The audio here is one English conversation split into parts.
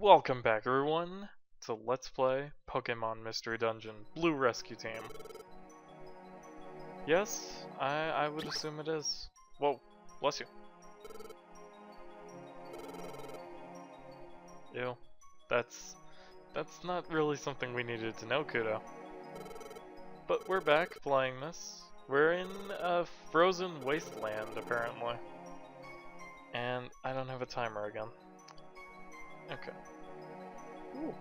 Welcome back everyone to Let's Play Pokemon Mystery Dungeon Blue Rescue Team. Yes, I would assume it is. Whoa, bless you. Ew, that's not really something we needed to know, Kudo. But we're back playing this. We're in a frozen wasteland, apparently. And I don't have a timer again. Okay. Ooh.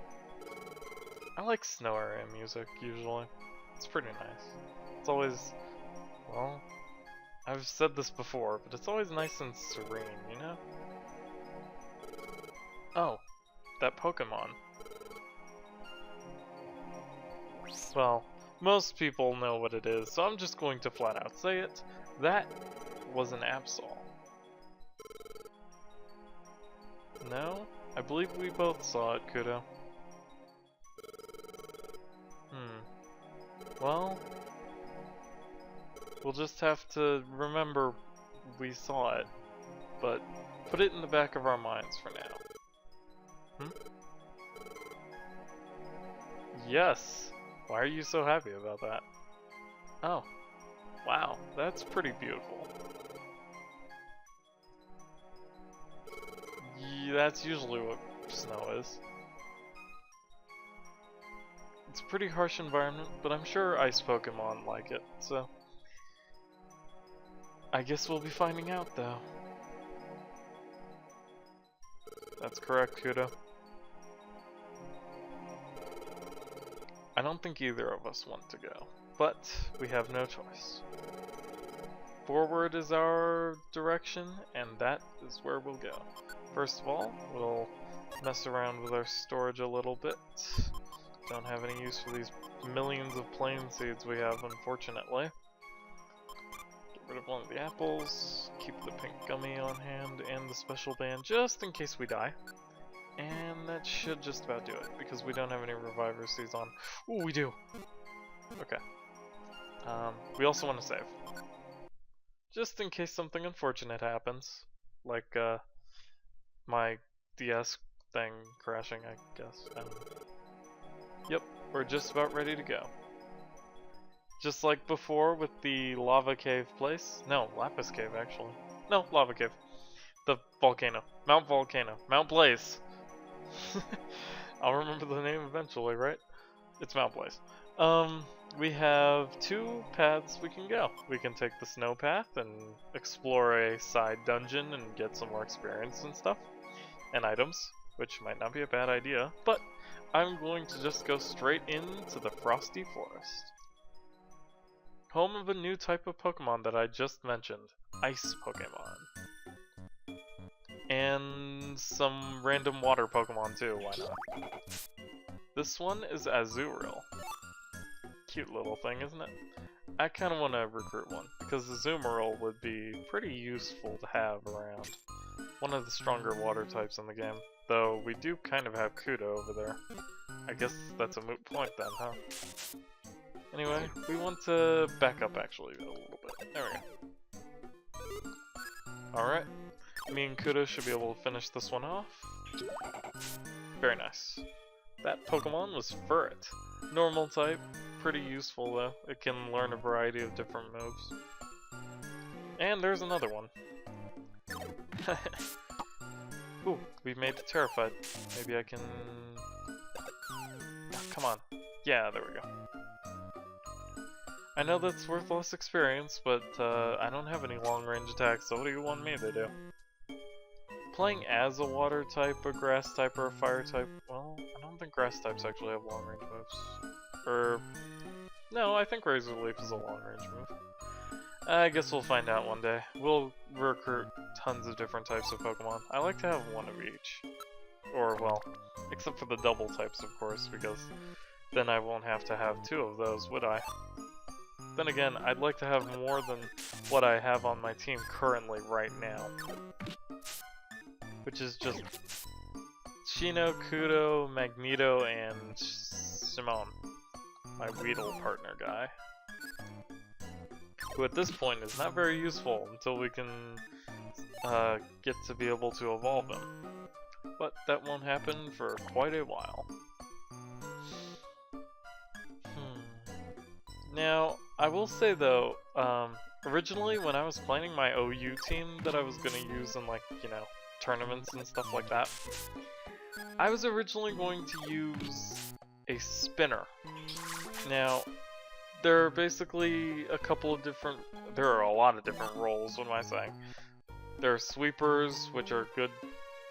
I like snow area music, usually. It's pretty nice. It's always, well, I've said this before, but it's always nice and serene, you know? Oh, that Pokemon. Well, most people know what it is, so I'm just going to flat out say it. That was an Absol. No? I believe we both saw it, Kudo. Well, we'll just have to remember we saw it, but put it in the back of our minds for now. Yes! Why are you so happy about that? Oh, wow, that's pretty beautiful. Yeah, that's usually what snow is. It's a pretty harsh environment, but I'm sure ice Pokemon like it, so... I guess we'll be finding out, though. That's correct, Kudo. I don't think either of us want to go, but we have no choice. Forward is our direction, and that is where we'll go. First of all, we'll mess around with our storage a little bit. Don't have any use for these millions of plain seeds we have, unfortunately. Get rid of one of the apples, keep the pink gummy on hand, and the special band just in case we die. And that should just about do it, because we don't have any reviver seeds on. Ooh, we do! Okay. We also want to save. Just in case something unfortunate happens. Like, my DS thing crashing, I guess. I don't know. Yep, we're just about ready to go. Just like before with the lava cave place. No, lapis cave actually. No, lava cave. The volcano. Mount Volcano. Mount Blaze. I'll remember the name eventually, right? It's Mount Blaze. We have two paths we can go. We can take the snow path and explore a side dungeon and get some more experience and stuff. And items, which might not be a bad idea, but I'm going to just go straight into the Frosty Forest. Home of a new type of Pokemon that I just mentioned, Ice Pokemon. And some random water Pokemon too, why not? This one is Azurill. Cute little thing, isn't it? I kinda wanna recruit one, because the Azumarill would be pretty useful to have around. One of the stronger water types in the game. Though we do kind of have Kudo over there. I guess that's a moot point then, huh? Anyway, we want to back up actually a little bit. There we go. Alright. Me and Kudo should be able to finish this one off. Very nice. That Pokemon was Furret. Normal type. Pretty useful though. It can learn a variety of different moves. And there's another one. Ooh, we made it terrified. Maybe I can... Oh, come on. Yeah, there we go. I know that's worth less experience, but I don't have any long-range attacks, so what do you want me to do? Playing as a water type, a grass type, or a fire type... Well, I don't think grass types actually have long-range moves. Or... No, I think Razor Leaf is a long-range move. I guess we'll find out one day. We'll recruit tons of different types of Pokemon. I like to have one of each. Or, well, except for the double types, of course, because then I won't have to have two of those, would I? Then again, I'd like to have more than what I have on my team currently right now. Which is just Chino, Kudo, Magneto, and Simone. My Weedle partner guy. Who at this point is not very useful until we can get to be able to evolve him. but that won't happen for quite a while. Now, I will say though, originally when I was planning my OU team that I was gonna use in like, you know, tournaments and stuff like that, I was originally going to use a spinner. Now, there are basically there are a lot of different roles, what am I saying? There are sweepers, which are good.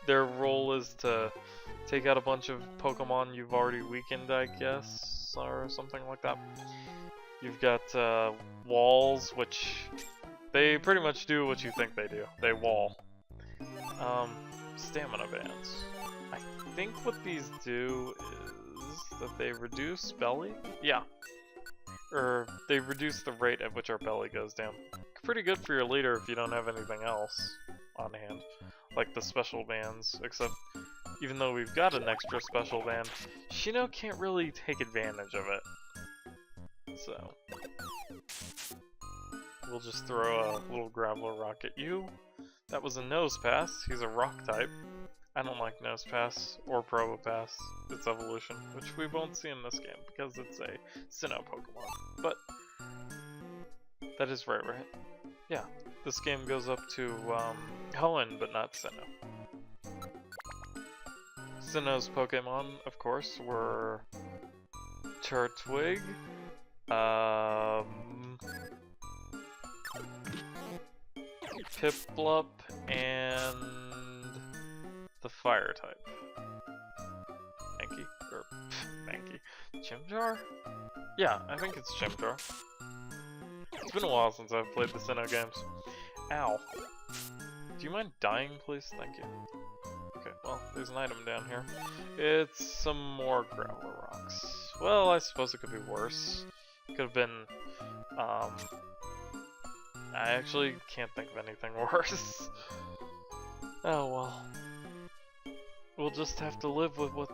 Their role is to take out a bunch of Pokemon you've already weakened, I guess, or something like that. You've got walls, which they pretty much do what you think they do. They wall. Stamina bands. I think what these do is that they reduce belly? Yeah. Or they reduce the rate at which our belly goes down. Pretty good for your leader if you don't have anything else on hand. Like the special bands, except even though we've got an extra special band, Shino can't really take advantage of it. So we'll just throw a little graveler rock at you. That was a nose pass. He's a rock type. I don't like nose pass or Probopass, its evolution, which we won't see in this game because it's a Sinnoh Pokemon. But that is right? Yeah, this game goes up to Hoenn, but not Sinnoh. Sinnoh's Pokemon, of course, were Turtwig, Piplup, and the fire type. Mankey? Or Mankey. Chimchar? Yeah, I think it's Chimchar. It's been a while since I've played the Sinnoh games. Ow. Do you mind dying, please? Thank you. Okay, well, there's an item down here. It's some more Graveler Rocks. Well, I suppose it could be worse. It could have been, I actually can't think of anything worse. Oh well. We'll just have to live with what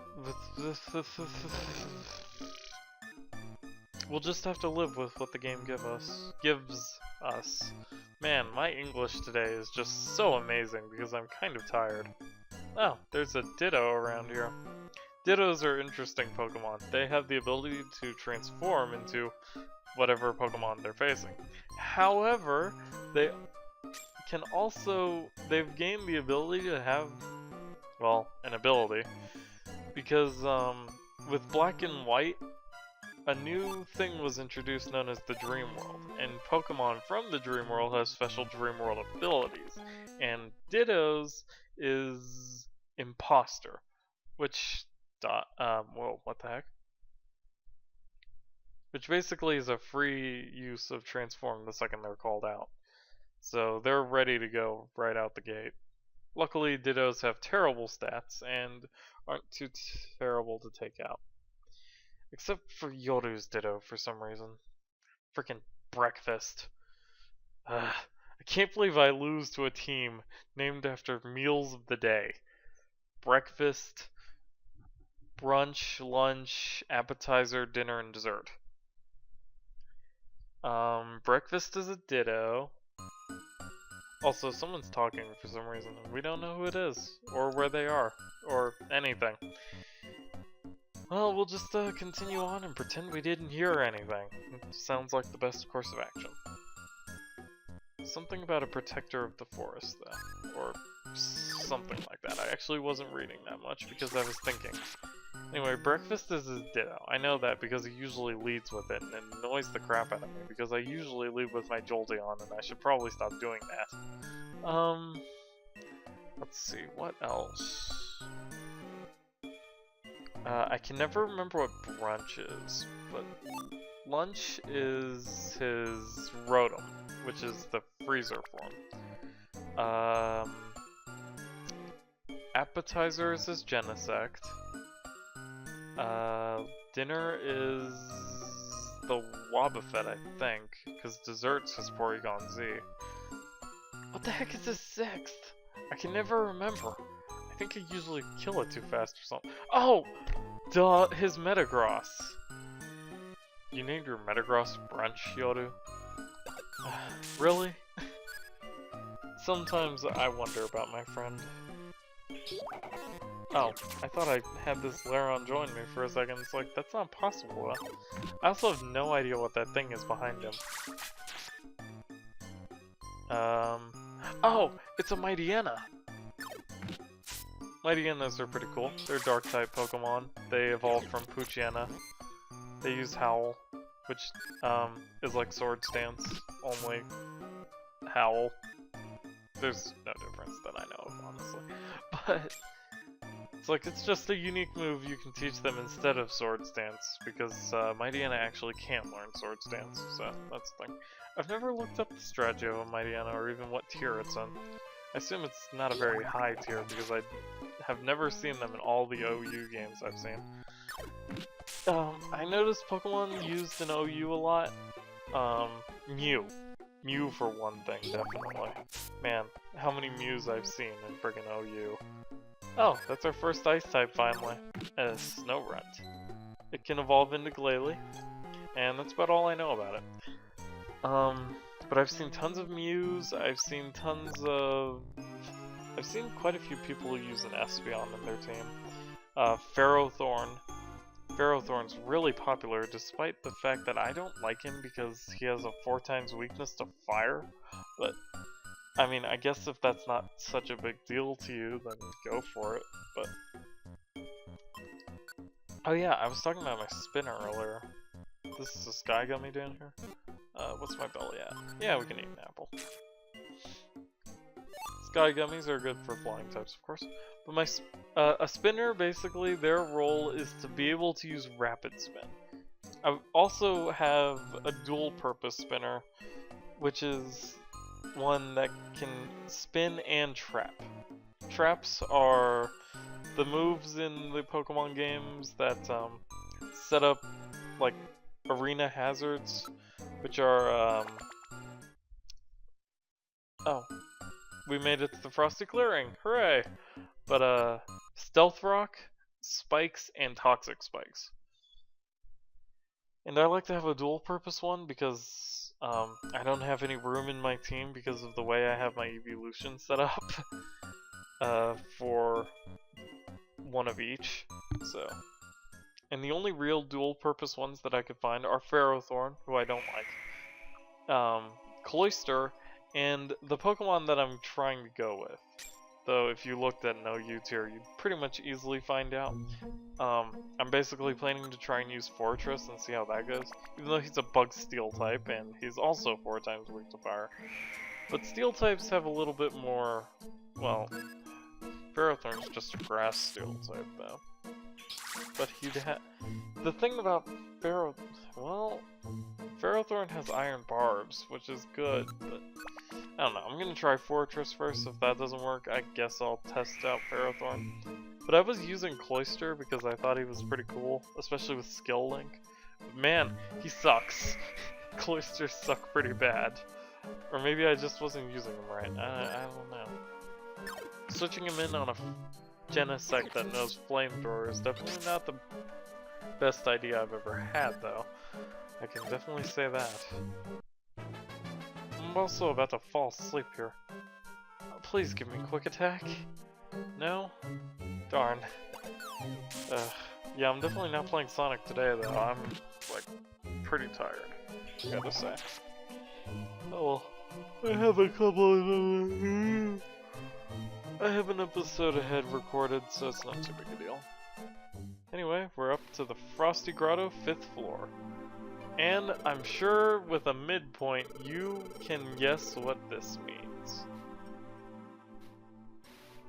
we'll just have to live with what the game gives us. Man, my English today is just so amazing because I'm kind of tired. Oh, there's a Ditto around here. Dittos are interesting Pokemon. They have the ability to transform into whatever Pokemon they're facing. However, they can also, they've gained the ability to have, well, an ability, because with Black and White, a new thing was introduced known as the Dream World, and Pokemon from the Dream World have special Dream World abilities, and Ditto's is Imposter, which, whoa, what the heck? Which basically is a free use of Transform the second they're called out. So they're ready to go right out the gate. Luckily, Dittos have terrible stats and aren't too terrible to take out. Except for Yoru's Ditto for some reason. Frickin' Breakfast. I can't believe I lose to a team named after meals of the day. Breakfast, brunch, lunch, appetizer, dinner, and dessert. Breakfast is a Ditto. Also, someone's talking for some reason, and we don't know who it is, or where they are, or anything. Well, we'll just continue on and pretend we didn't hear anything. It sounds like the best course of action. Something about a protector of the forest, though, or something like that. I actually wasn't reading that much because I was thinking. Anyway, Breakfast is his Ditto. I know that because he usually leads with it, and it annoys the crap out of me because I usually lead with my Jolteon, and I should probably stop doing that. Let's see, what else? I can never remember what brunch is, but lunch is his Rotom, which is the freezer form. Appetizer is his Genesect. Dinner is the Wobbuffet, I think, because dessert's his Porygon Z. What the heck is his sixth? I can never remember. I think I usually kill it too fast or something. Oh! Duh, his Metagross. You named your Metagross Brunch, Yoru? Really? Sometimes I wonder about my friend. Oh, I thought I had this Laron join me for a second. It's like, that's not possible. I also have no idea what that thing is behind him. Oh, it's a Mightyena! Mightyenas are pretty cool. They're Dark-type Pokemon. They evolved from Poochyena. They use Howl, which is like Sword Stance, only Howl. There's no difference that I know of, honestly. But it's just a unique move you can teach them instead of Sword Stance, because Mightyena actually can't learn Sword Stance, so that's the thing. I've never looked up the strategy of a Mightyena or even what tier it's in. I assume it's not a very high tier because I have never seen them in all the OU games I've seen. I noticed Pokemon used in OU a lot. Mew. Mew for one thing, definitely. Man, how many Mews I've seen in friggin' OU. Oh, that's our first ice type finally. Snorunt. It can evolve into Glalie, and that's about all I know about it. But I've seen tons of Mews, I've seen quite a few people who use an Espeon in their team. Ferrothorn. Ferrothorn's really popular despite the fact that I don't like him because he has a 4 times weakness to fire, but I mean, I guess if that's not such a big deal to you, then go for it, but... Oh yeah, I was talking about my spinner earlier. This is a Sky Gummy down here. What's my belly at? Yeah, we can eat an apple. Sky Gummies are good for flying types, of course. But a spinner, basically, their role is to be able to use Rapid Spin. I also have a dual-purpose spinner, which is one that can spin and trap. Traps are the moves in the Pokemon games that set up like arena hazards, which are oh, we made it to the Frosty clearing, hooray! But Stealth Rock, Spikes, and Toxic Spikes. And I like to have a dual purpose one because I don't have any room in my team because of the way I have my evolution set up for one of each. So, and the only real dual purpose ones that I could find are Ferrothorn, who I don't like, Cloyster, and the Pokemon that I'm trying to go with. Though if you looked at an OU tier, you'd pretty much easily find out. I'm basically planning to try and use Fortress and see how that goes, even though he's a Bug Steel type, and he's also 4 times weak to fire. But Steel types have a little bit more, well, Ferrothorn's just a Grass Steel type, though. But the thing about Ferrothorn has Iron Barbs, which is good, but I don't know. I'm gonna try Fortress first. If that doesn't work, I guess I'll test out Ferrothorn. But I was using Cloyster because I thought he was pretty cool, especially with Skill Link. But man, he sucks. Cloysters suck pretty bad. Or maybe I just wasn't using him right. I don't know. Switching him in on a Genesect that knows Flamethrower is definitely not the best idea I've ever had, though. I can definitely say that. I'm also about to fall asleep here. Please give me Quick Attack. No? Darn. Yeah, I'm definitely not playing Sonic today, though. I'm, like, pretty tired, gotta say. Oh well. I have a couple of... I have an episode ahead recorded, so it's not too big a deal. Anyway, we're up to the Frosty Grotto 5th floor. And I'm sure with a midpoint, you can guess what this means.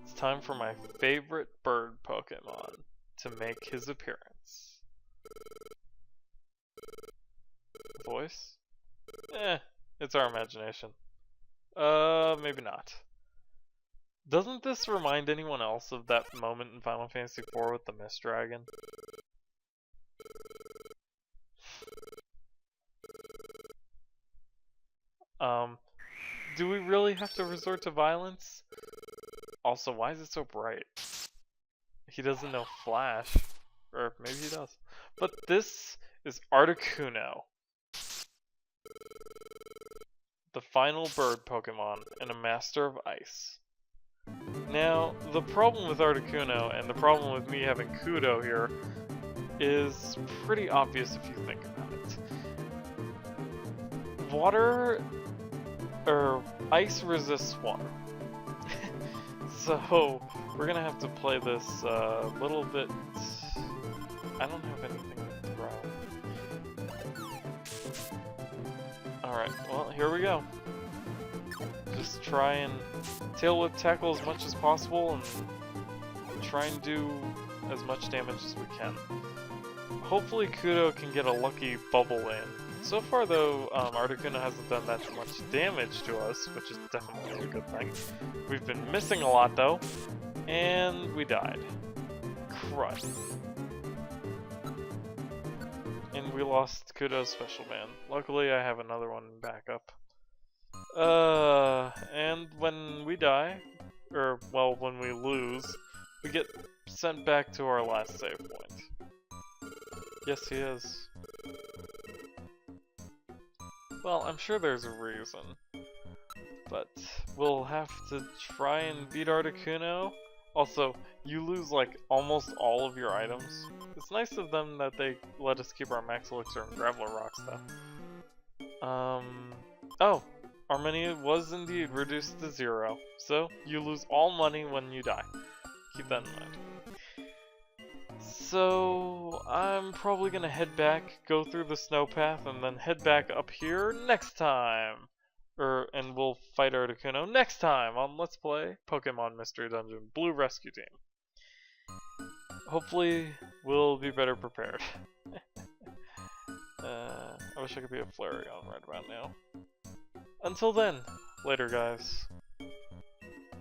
It's time for my favorite bird Pokemon to make his appearance. Voice? It's our imagination. Maybe not. Doesn't this remind anyone else of that moment in Final Fantasy IV with the Mist Dragon? Do we really have to resort to violence? Also, why is it so bright? He doesn't know Flash. Or maybe he does. But this is Articuno. The final bird Pokemon and a Master of Ice. Now, the problem with Articuno and the problem with me having Kudo here is pretty obvious if you think about it. Water, or ice resists water. So, we're gonna have to play this a little bit... I don't have anything to throw. Alright, well, here we go. Just try and tail whip tackle as much as possible and try and do as much damage as we can. Hopefully Kudo can get a lucky bubble in. So far though, Articuno hasn't done that much damage to us, which is definitely a good thing. We've been missing a lot though, and we died. Crud. And we lost Kudo's special man. Luckily I have another one in backup. And when we die, or, well, when we lose, we get sent back to our last save point. Yes, he is. Well, I'm sure there's a reason. But we'll have to try and beat Articuno. Also, you lose, like, almost all of your items. It's nice of them that they let us keep our Max Elixir and Graveler Rocks, though. Oh! Our money was indeed reduced to 0, so you lose all money when you die. Keep that in mind. So, I'm probably gonna head back, go through the snow path, and then head back up here next time! And we'll fight Articuno next time on Let's Play Pokemon Mystery Dungeon Blue Rescue Team. Hopefully, we'll be better prepared. I wish I could be a Flareon right about now. Until then, later guys.